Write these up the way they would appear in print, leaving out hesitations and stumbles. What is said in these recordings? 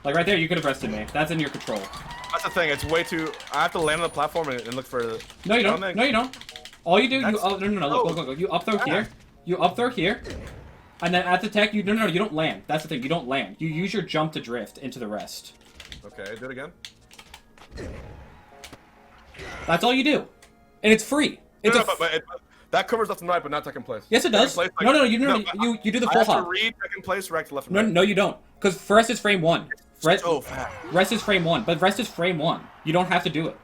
Like right there, you could have rested me. That's in your control. That's the thing. It's way too. I have to land on the platform and look for. No, you don't. No, you don't. All you do, That's... you no. Look. You up throw here. You up throw here. And then at the tech, you no, you don't land. That's the thing. You don't land. You use your jump to drift into the rest. Okay, do it again. That's all you do, and it's free. It's that covers left and right, but not second place. Yes, it does. Place, like, no, you do the full hop. I have to read second place, right to left and right. No, you don't. Because rest is frame 1. So fast. Rest is frame 1, but rest is frame 1. You don't have to do it.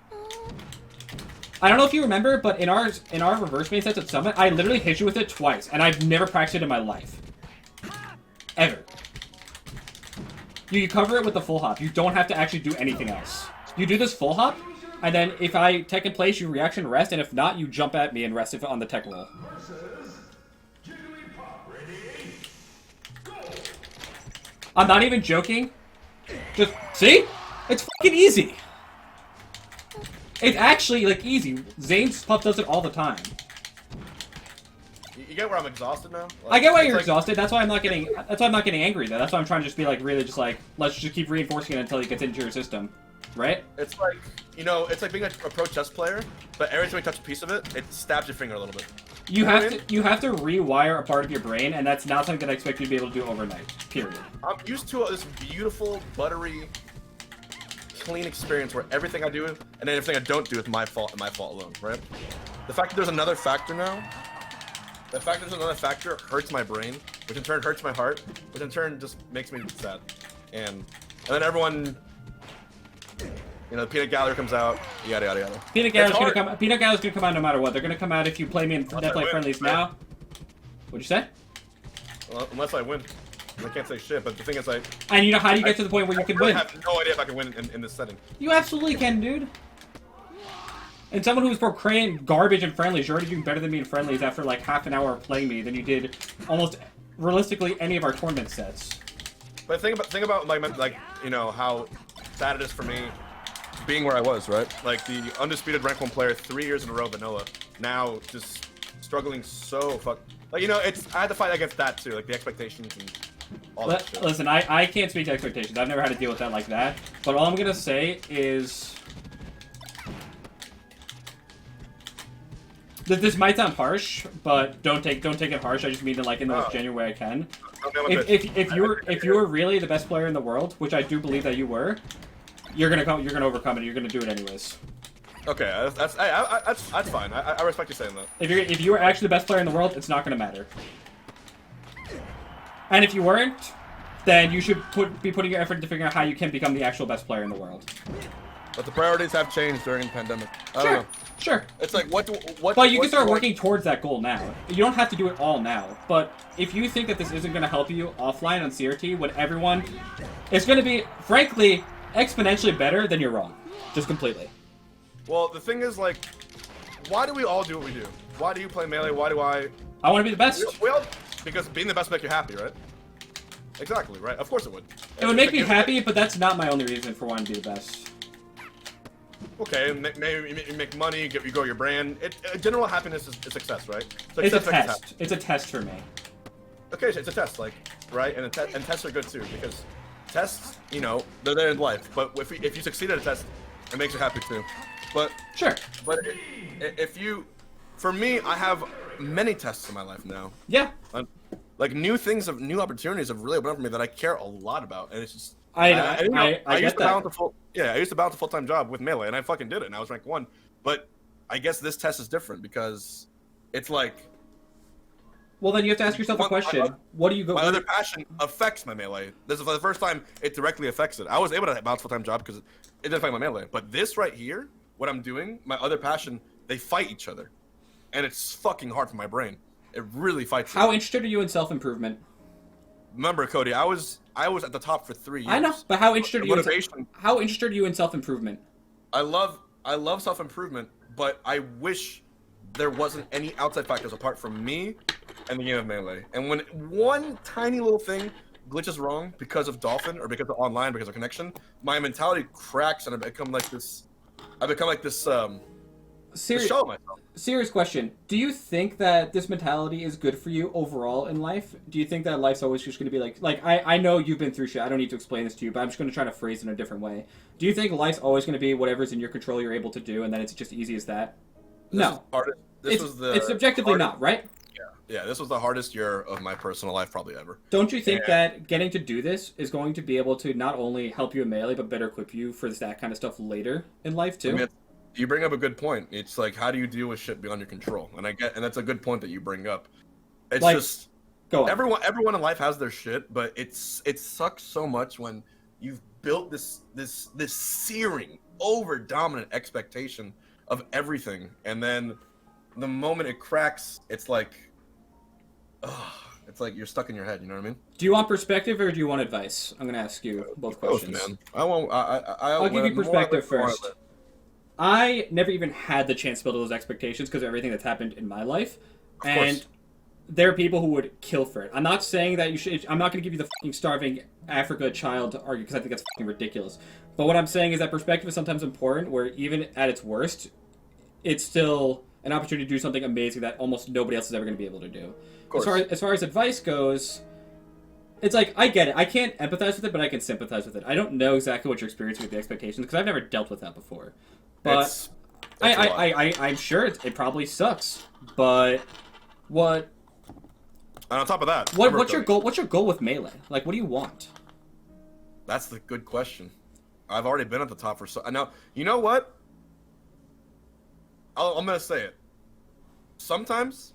I don't know if you remember, but in our reverse main sets at Summit, I literally hit you with it twice, and I've never practiced it in my life. Ever. You cover it with the full hop. You don't have to actually do anything else. You do this full hop, and then if I tech in place, you reaction rest, and if not, you jump at me and rest if on the tech roll. I'm not even joking. Just, see? It's fucking easy. It's actually, like, easy. Zane's Puff does it all the time. You get where I'm exhausted now? Like, I get why you're exhausted. That's why I'm not getting angry, though. That's why I'm trying to just be, like, really just, like, let's just keep reinforcing it until it gets into your system. Right? It's like, you know, it's like being a pro chess player, but every time you touch a piece of it, it stabs your finger a little bit. You have to rewire a part of your brain, and that's not something that I expect you to be able to do overnight. Period. I'm used to this beautiful, buttery, clean experience where everything I do and then everything I don't do is my fault and my fault alone, right? The fact that there's another factor now, the fact that there's another factor hurts my brain, which in turn hurts my heart, which in turn just makes me sad. And then everyone, you know, the peanut gallery comes out, yada yada yada. Peanut gallery's gonna come out no matter what. They're gonna come out if you play me in netplay friendlies now. What'd you say? Well, unless I win. I can't say shit, but the thing is, like... And you know, how do you get to the point where you can win? I have no idea if I can win in this setting. You absolutely can, dude. And someone who's proclaimed garbage in friendlies, you're already doing better than me in friendlies after like half an hour of playing me than you did almost realistically any of our tournament sets. But think about like you know how sad it is for me being where I was, right? Like the undisputed rank 1 player 3 years in a row vanilla, now just struggling so like, you know, I had to fight against that too, like the expectations and all that shit. Listen, I can't speak to expectations. I've never had to deal with that like that. But all I'm gonna say is that this might sound harsh, but don't take it harsh. I just mean it like in the most genuine way I can. If you were really the best player in the world, which I do believe that you were, you're gonna overcome it. You're gonna do it anyways. Okay, that's fine. I respect you saying that. If you were actually the best player in the world, it's not gonna matter. And if you weren't, then you should be putting your effort into figuring out how you can become the actual best player in the world. But the priorities have changed during the pandemic. I don't know. Sure. It's like what? But you can start working towards that goal now. You don't have to do it all now. But if you think that this isn't going to help you offline on CRT, when everyone is going to be, frankly, exponentially better, then you're wrong. Just completely. Well, the thing is, like, why do we all do what we do? Why do you play Melee? Why do I? I want to be the best. Because being the best make you happy, right? Exactly, right? Of course it would. It would make me happy, but that's not my only reason for wanting to be the best. Okay, maybe you make money, you grow your brand. General happiness is success, right? It's a test. It's a test for me. Okay, it's a test, like, right? And tests are good too, because tests, you know, they're there in life. But if you succeed at a test, it makes you happy too. But sure. But for me, I have many tests in my life now. Yeah. Like new opportunities have really opened up for me that I care a lot about, and it's just. I used get to balance I used to balance a full-time job with Melee, and I fucking did it, and I was rank 1. But I guess this test is different because it's like. Well, then you have to ask yourself a question. What do you go? My other passion affects my Melee. This is for the first time it directly affects it. I was able to balance full-time job because it didn't affect my Melee. But this right here, what I'm doing, my other passion, they fight each other, and it's fucking hard for my brain. It really fights. How interested are you in self-improvement? Remember, Cody, I was at the top for 3 years. I know, but how interested are you in self-improvement? I love self-improvement, but I wish there wasn't any outside factors apart from me and the game of Melee. And when one tiny little thing glitches wrong because of Dolphin or because of online, because of connection, my mentality cracks and I become like this to show myself. Serious question. Do you think that this mentality is good for you overall in life? Do you think that life's always just going to be like I know you've been through shit. I don't need to explain this to you, but I'm just going to try to phrase it in a different way. Do you think life's always going to be whatever's in your control you're able to do, and then it's just easy as that? No. It's objectively not, right? Yeah, this was the hardest year of my personal life probably ever. Don't you think that getting to do this is going to be able to not only help you in Melee, but better equip you for that kind of stuff later in life too? I mean, you bring up a good point. It's like, how do you deal with shit beyond your control? And and that's a good point that you bring up. It's like, just go on. Everyone in life has their shit, but it sucks so much when you've built this searing, over dominant expectation of everything, and then the moment it cracks, it's like you're stuck in your head. You know what I mean? Do you want perspective or do you want advice? I'm gonna ask you both questions. Man. I won't. I'll give you perspective first. I never even had the chance to build those expectations because of everything that's happened in my life, and there are people who would kill for it. I'm not saying that you should. I'm not going to give you the fucking starving Africa child to argue because I think that's fucking ridiculous. But what I'm saying is that perspective is sometimes important, where even at its worst, it's still an opportunity to do something amazing that almost nobody else is ever going to be able to do. As far as advice goes, it's like, I get it. I can't empathize with it, but I can sympathize with it. I don't know exactly what you're experiencing with the expectations because I've never dealt with that before. But I'm sure it probably sucks. But what? And on top of that, what's your goal? What's your goal with Melee? Like, what do you want? That's the good question. I've already been at the top for so. Now, you know what? I'm gonna say it. Sometimes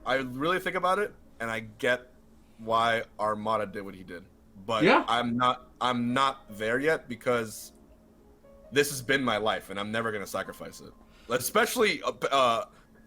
I really think about it, and I get why Armada did what he did. But yeah. I'm not there yet because this has been my life, and I'm never gonna sacrifice it. Especially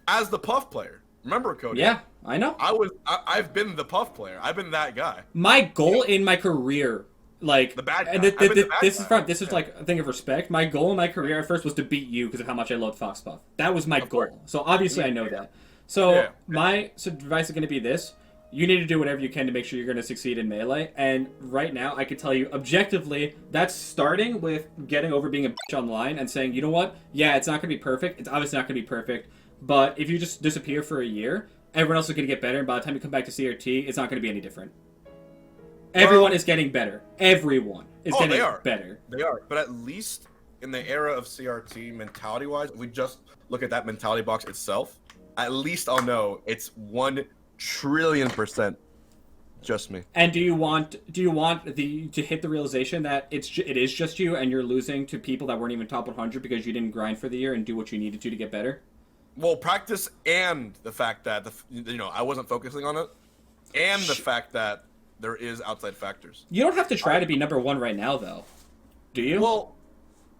as the Puff player. Remember, Cody? Yeah, I know. I've been the Puff player. I've been that guy. My goal in my career, like, the bad guy. And this is like a thing of respect. My goal in my career at first was to beat you because of how much I loved Fox Puff. That was my goal. So obviously I know that. So my advice is going to be this: you need to do whatever you can to make sure you're going to succeed in Melee. And right now, I can tell you objectively, that's starting with getting over being a bitch online and saying, you know what? Yeah, it's not going to be perfect. It's obviously not going to be perfect. But if you just disappear for a year, everyone else is going to get better. And by the time you come back to CRT, it's not going to be any different. Everyone is getting better. Everyone is getting better. They are. But at least in the era of CRT, mentality-wise, if we just look at that mentality box itself, at least I'll know it's 1,000,000,000,000% just me. And do you want to hit the realization that it is just you and you're losing to people that weren't even top 100 because you didn't grind for the year and do what you needed to get better? Well, practice and the fact that I wasn't focusing on it, and the fact that there is outside factors. You don't have to try to be number one right now, though. Do you? Well,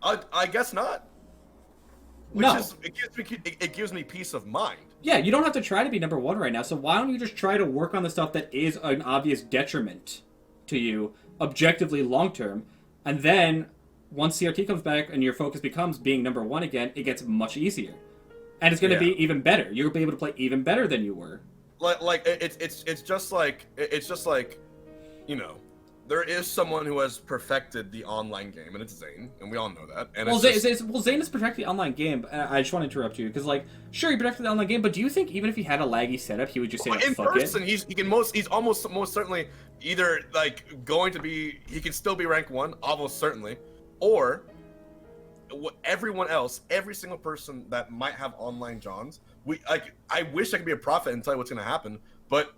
I guess not. It gives me peace of mind. Yeah, you don't have to try to be number one right now, so why don't you just try to work on the stuff that is an obvious detriment to you, objectively long-term, and then once CRT comes back and your focus becomes being number one again, it gets much easier. And it's going to be even better. You'll be able to play even better than you were. It's just like there is someone who has perfected the online game, and it's Zane, and we all know that. And Zane has perfected the online game. But I just want to interrupt you because, sure, he perfected the online game, but do you think even if he had a laggy setup, he would just say, in fuck person, it? he's almost most certainly either going to be, he can still be rank 1, almost certainly, or everyone else, every single person that might have online Johns, I wish I could be a prophet and tell you what's going to happen, but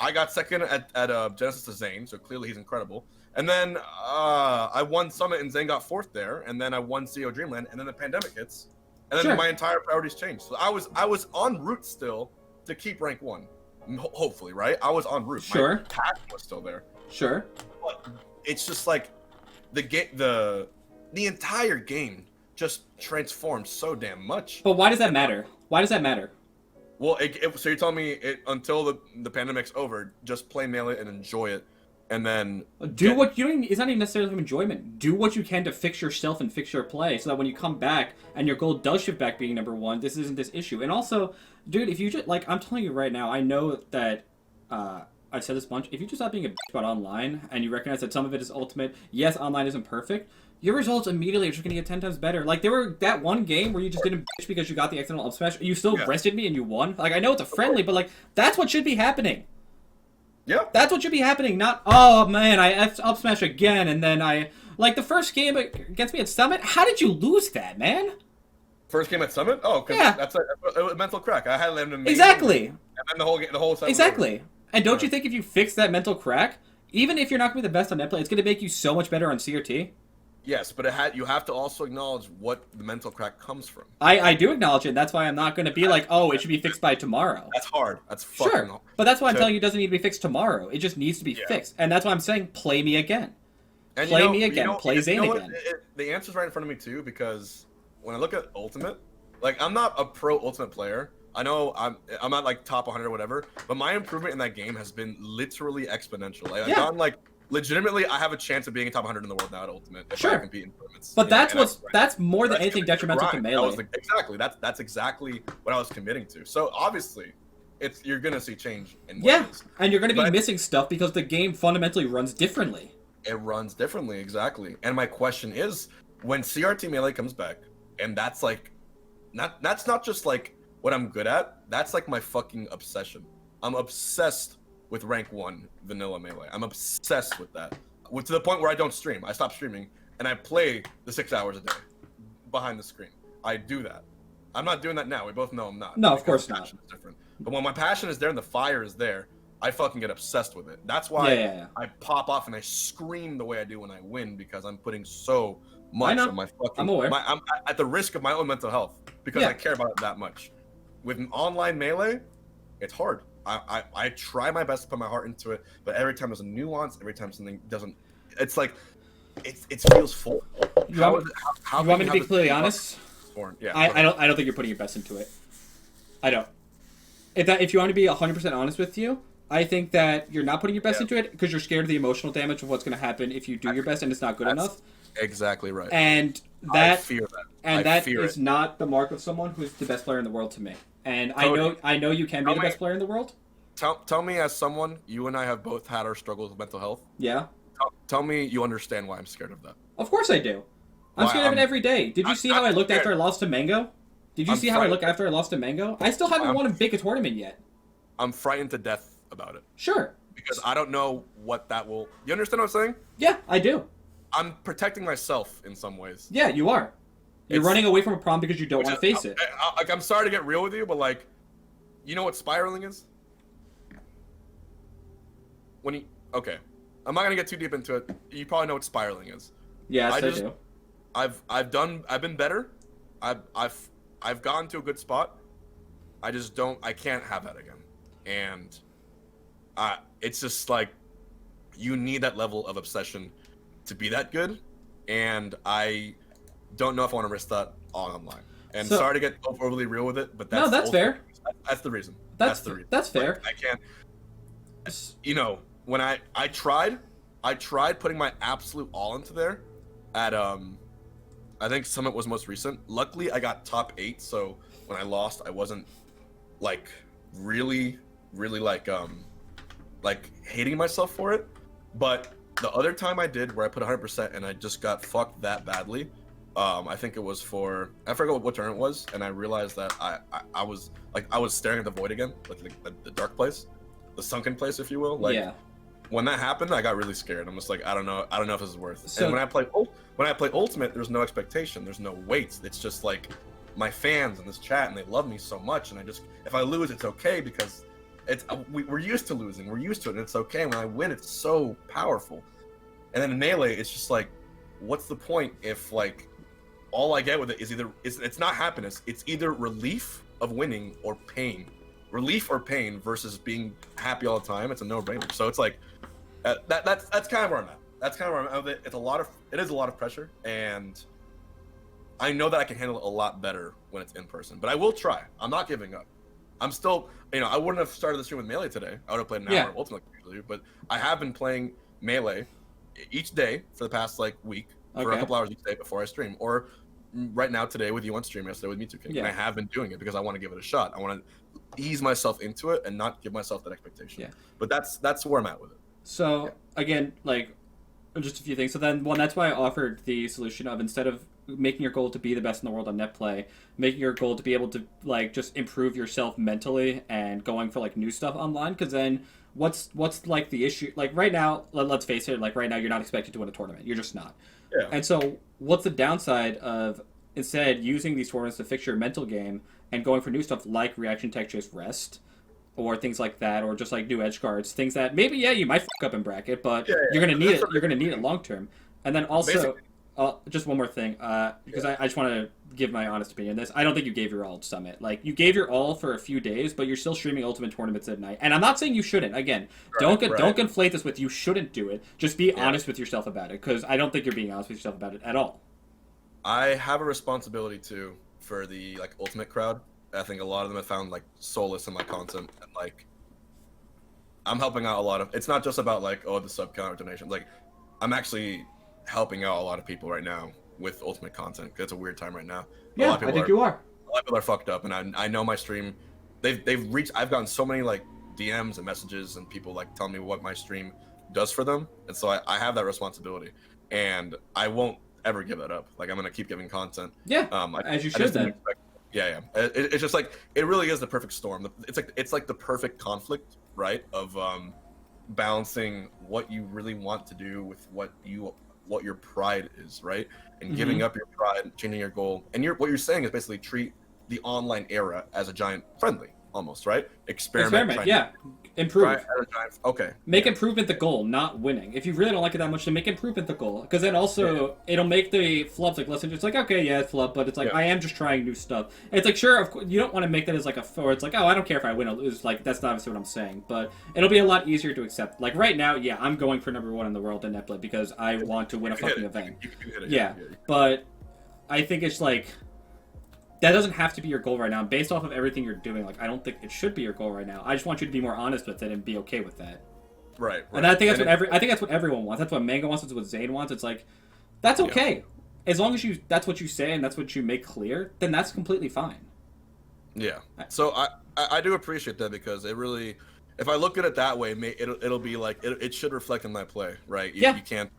I got second at Genesis to Zane, so clearly he's incredible. And then I won Summit and Zane got 4th there, and then I won CEO Dreamland, and then the pandemic hits, and then my entire priorities changed. So I was en route still to keep rank 1, hopefully, right? I was en route. Sure. My passion was still there. Sure. But it's just like the entire game just transformed so damn much. But why does that matter? Why does that matter? Well, so you're telling me until the pandemic's over, just play Melee and enjoy it, and then it's not even necessarily enjoyment. Do what you can to fix yourself and fix your play, so that when you come back and your goal does shift back being number 1, this isn't this issue. And also, dude, if you just I'm telling you right now, I know that I've said this a bunch. If you just stop being a bitch about online and you recognize that some of it is ultimate, yes, online isn't perfect. Your results immediately are just gonna get 10 times better. Like there were that one game where you just didn't bitch because you got the accidental up smash. You still rested me and you won. Like I know it's a friendly, but like that's what should be happening. Yeah. That's what should be happening. Not oh man, I up smash again and then I like the first game against me at Summit. How did you lose that, man? First game at Summit? Oh, because Yeah. that's a mental crack. I had an amazing Exactly. And then the whole Summit Exactly. And don't you think if you fix that mental crack, even if you're not gonna be the best on net play, it's gonna make you so much better on CRT? Yes, but you have to also acknowledge what the mental crack comes from. I do acknowledge it. That's why I'm not going to be like, oh, it should be fixed by tomorrow. That's hard. That's fucking sure. hard. But that's why I'm telling you it doesn't need to be fixed tomorrow. It just needs to be fixed. And that's why I'm saying play me again. And play me again. Play Zane again. The answer's right in front of me too, because when I look at Ultimate, like I'm not a pro Ultimate player. I know I'm not like top 100 or whatever, but my improvement in that game has been literally exponential. Like, I've gotten like legitimately, I have a chance of being a top 100 in the world now at Ultimate if I compete in tournaments. But that's more than anything detrimental to Melee. Exactly. That's exactly what I was committing to. So obviously, you're gonna see change in ways. And you're gonna be missing stuff because the game fundamentally runs differently. It runs differently, exactly. And my question is, when CRT Melee comes back, and that's like, that's not just like what I'm good at. That's like my fucking obsession. I'm obsessed with rank 1 vanilla Melee. I'm obsessed with that. To the point where I don't stream. I stop streaming and I play the 6 hours a day behind the screen. I do that. I'm not doing that now. We both know I'm not. No, of course not. Is different. But when my passion is there and the fire is there, I fucking get obsessed with it. That's why I pop off and I scream the way I do when I win, because I'm putting so much of my fucking... I'm aware. I'm at the risk of my own mental health because I care about it that much. With an online Melee, it's hard. I try my best to put my heart into it, but every time there's a nuance, every time something doesn't, it's like, it feels full. How you want me to be completely honest? Yeah. I don't think you're putting your best into it. I don't. If you want to be 100% honest with you, I think that you're not putting your best into it because you're scared of the emotional damage of what's going to happen if you do your best and it's not good enough. Exactly right. And I fear that. And that is not the mark of someone who's the best player in the world to me. And I know you can be the best player in the world. Tell me, as someone, you and I have both had our struggles with mental health. Yeah. Tell me you understand why I'm scared of that. Of course I do. I'm scared of it every day. Did you see how I looked after I lost to Mango? Did you see how I look after I lost to Mango? I still haven't won a big tournament yet. I'm frightened to death about it. Sure. Because I don't know what that will... You understand what I'm saying? Yeah, I do. I'm protecting myself in some ways. Yeah, you are. You're running away from a problem because you don't want to face it. I'm sorry to get real with you, but like, you know what spiraling is? Okay, I'm not gonna get too deep into it. You probably know what spiraling is. Yes, I do. I've been better. I've gotten to a good spot. I can't have that again. And it's just like, you need that level of obsession to be that good. And I don't know if I want to risk that online. And sorry to get overly real with it, but that's fair. That's the reason. That's the reason. That's fair. Like, I can't. You know, when I tried putting my absolute all into there at I think Summit was most recent. Luckily, I got top 8, so when I lost, I wasn't like really like hating myself for it. But the other time I did, where I put 100% and I just got fucked that badly, I think it was I forgot what tournament it was, and I realized that I was staring at the void again, like the dark place, the sunken place, if you will. Like, yeah. When that happened, I got really scared. I'm just like, I don't know if this is worth it. And when I play Ultimate, there's no expectation, there's no weights. It's just like my fans in this chat, and they love me so much, and if I lose, it's okay, because we're used to losing, we're used to it, and it's okay. When I win, it's so powerful. And then in Melee, it's just like, what's the point if like all I get with it is it's not happiness, it's either relief of winning or pain. Relief or pain versus being happy all the time. It's a no-brainer. So it's like that's kind of where I'm at. That's kind of where I'm at with it. It is a lot of pressure, and I know that I can handle it a lot better when it's in person. But I will try. I'm not giving up. I'm still, I wouldn't have started the stream with Melee today. I would have played an hour of Ultimate usually, but I have been playing Melee each day for the past like week for a couple hours each day before I stream, or right now today with you on stream, yesterday with Me Too King, Yeah. and I have been doing it because I want to give it a shot. I want to ease myself into it and not give myself that expectation. Yeah. But that's where I'm at with it. So again, like, just a few things. So then, one, that's why I offered the solution of, instead of making your goal to be the best in the world on net play, making your goal to be able to like just improve yourself mentally and going for like new stuff online. Because then, what's like the issue? Like right now, let's face it. Like right now, you're not expected to win a tournament. You're just not. Yeah. And so, what's the downside of instead using these tournaments to fix your mental game and going for new stuff like reaction tech chase rest? Or things like that, or just like new edge guards, things that maybe you might fuck up in bracket, but you're gonna need it. You're gonna need it long term. And then also, just one more thing, because I just want to give my honest opinion on this. I don't think you gave your all at Summit. Like, you gave your all for a few days, but you're still streaming Ultimate tournaments at night. And I'm not saying you shouldn't. Again, don't conflate this with you shouldn't do it. Just be honest with yourself about it, because I don't think you're being honest with yourself about it at all. I have a responsibility too for the like Ultimate crowd. I think a lot of them have found like solace in my content, and like I'm helping out a lot of. It's not just about like the sub count or donations. Like I'm actually helping out a lot of people right now with Ultimate content. It's a weird time right now. Yeah, I think you are. A lot of people are fucked up, and I know my stream. They've reached. I've gotten so many like DMs and messages and people like telling me what my stream does for them, and so I have that responsibility, and I won't ever give that up. Like I'm gonna keep giving content. Yeah, as you should then. Yeah. It's just like it really is the perfect storm. It's like the perfect conflict, right? Of balancing what you really want to do with what your pride is, right? And giving up your pride, changing your goal. And what you're saying is basically treat the online era as a giant friendly, almost, right? Experiment. Yeah. Improve. Okay. Make improvement the goal, not winning. If you really don't like it that much, then make improvement the goal. Because then also, it'll make the flubs like listen. It's like, okay, yeah, it's flub, but it's like, I am just trying new stuff. And it's like, sure, of course, you don't want to make that as like or it's like, oh, I don't care if I win or lose. Like, that's not obviously what I'm saying. But it'll be a lot easier to accept. Like, right now, yeah, I'm going for #1 in the world in netplay because I want to win a fucking event. Yeah, but I think it's like, that doesn't have to be your goal right now. Based off of everything you're doing, like, I don't think it should be your goal right now. I just want you to be more honest with it and be okay with that. Right. And I think that's what everyone wants. That's what Mango wants. That's what Zane wants. It's like, that's okay. As long as that's what you say and that's what you make clear, then that's completely fine. Yeah. So I do appreciate that, because it really, if I look at it that way, it'll be like it should reflect in my play, right? You can't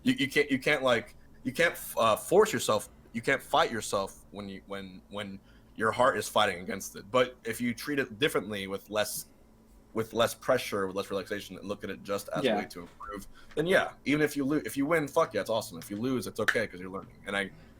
you can't force yourself. You can't fight yourself when your heart is fighting against it. But if you treat it differently, with less pressure, with less relaxation, and look at it just as a way to improve, then even if you win, fuck yeah, it's awesome. If you lose, it's okay because you're learning.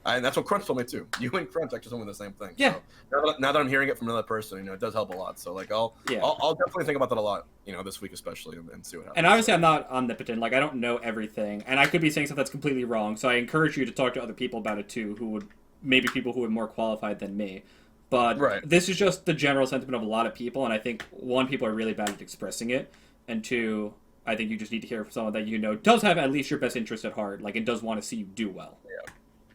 And that's what Crunch told me too. You and Crunch actually told me the same thing. Yeah. So now that I'm hearing it from another person, it does help a lot. So like I'll definitely think about that a lot, this week especially, and see what happens. And obviously, I'm not omnipotent. Like, I don't know everything, and I could be saying stuff that's completely wrong. So I encourage you to talk to other people about it too, people who are more qualified than me. But this is just the general sentiment of a lot of people, and I think, one, people are really bad at expressing it, and two, I think you just need to hear from someone that does have at least your best interest at heart, like, and does want to see you do well. Yeah.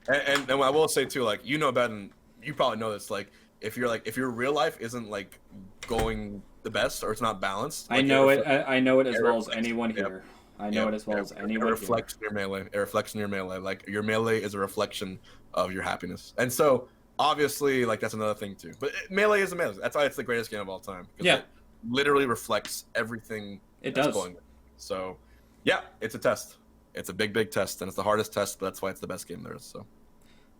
And I will say too, like, better than you probably know this, like if your real life isn't like going the best, or it's not balanced. Like, I know it as well as anyone here. I know it as well as anyone. It reflects in your melee. It reflects in your melee. Like, your melee is a reflection of your happiness, and so obviously, like, that's another thing too. But melee is a melee. That's why it's the greatest game of all time. Yeah. It literally reflects everything. It that's does. Going. So, yeah, it's a test. It's a big test, and it's the hardest test, but that's why it's the best game there is. So.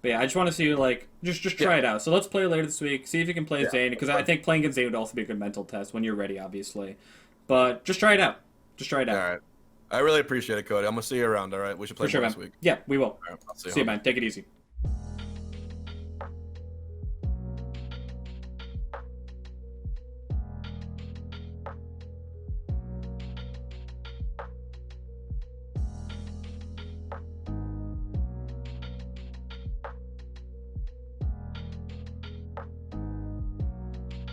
But yeah, I just want to see you, like, just try it out. So let's play later this week. See if you can play Zane, because I think playing against Zane would also be a good mental test when you're ready, obviously. But just try it out. All right. I really appreciate it, Cody. I'm gonna see you around. All right. We should play more this week. Yeah, we will. All right, I'll see you, man. Take it easy.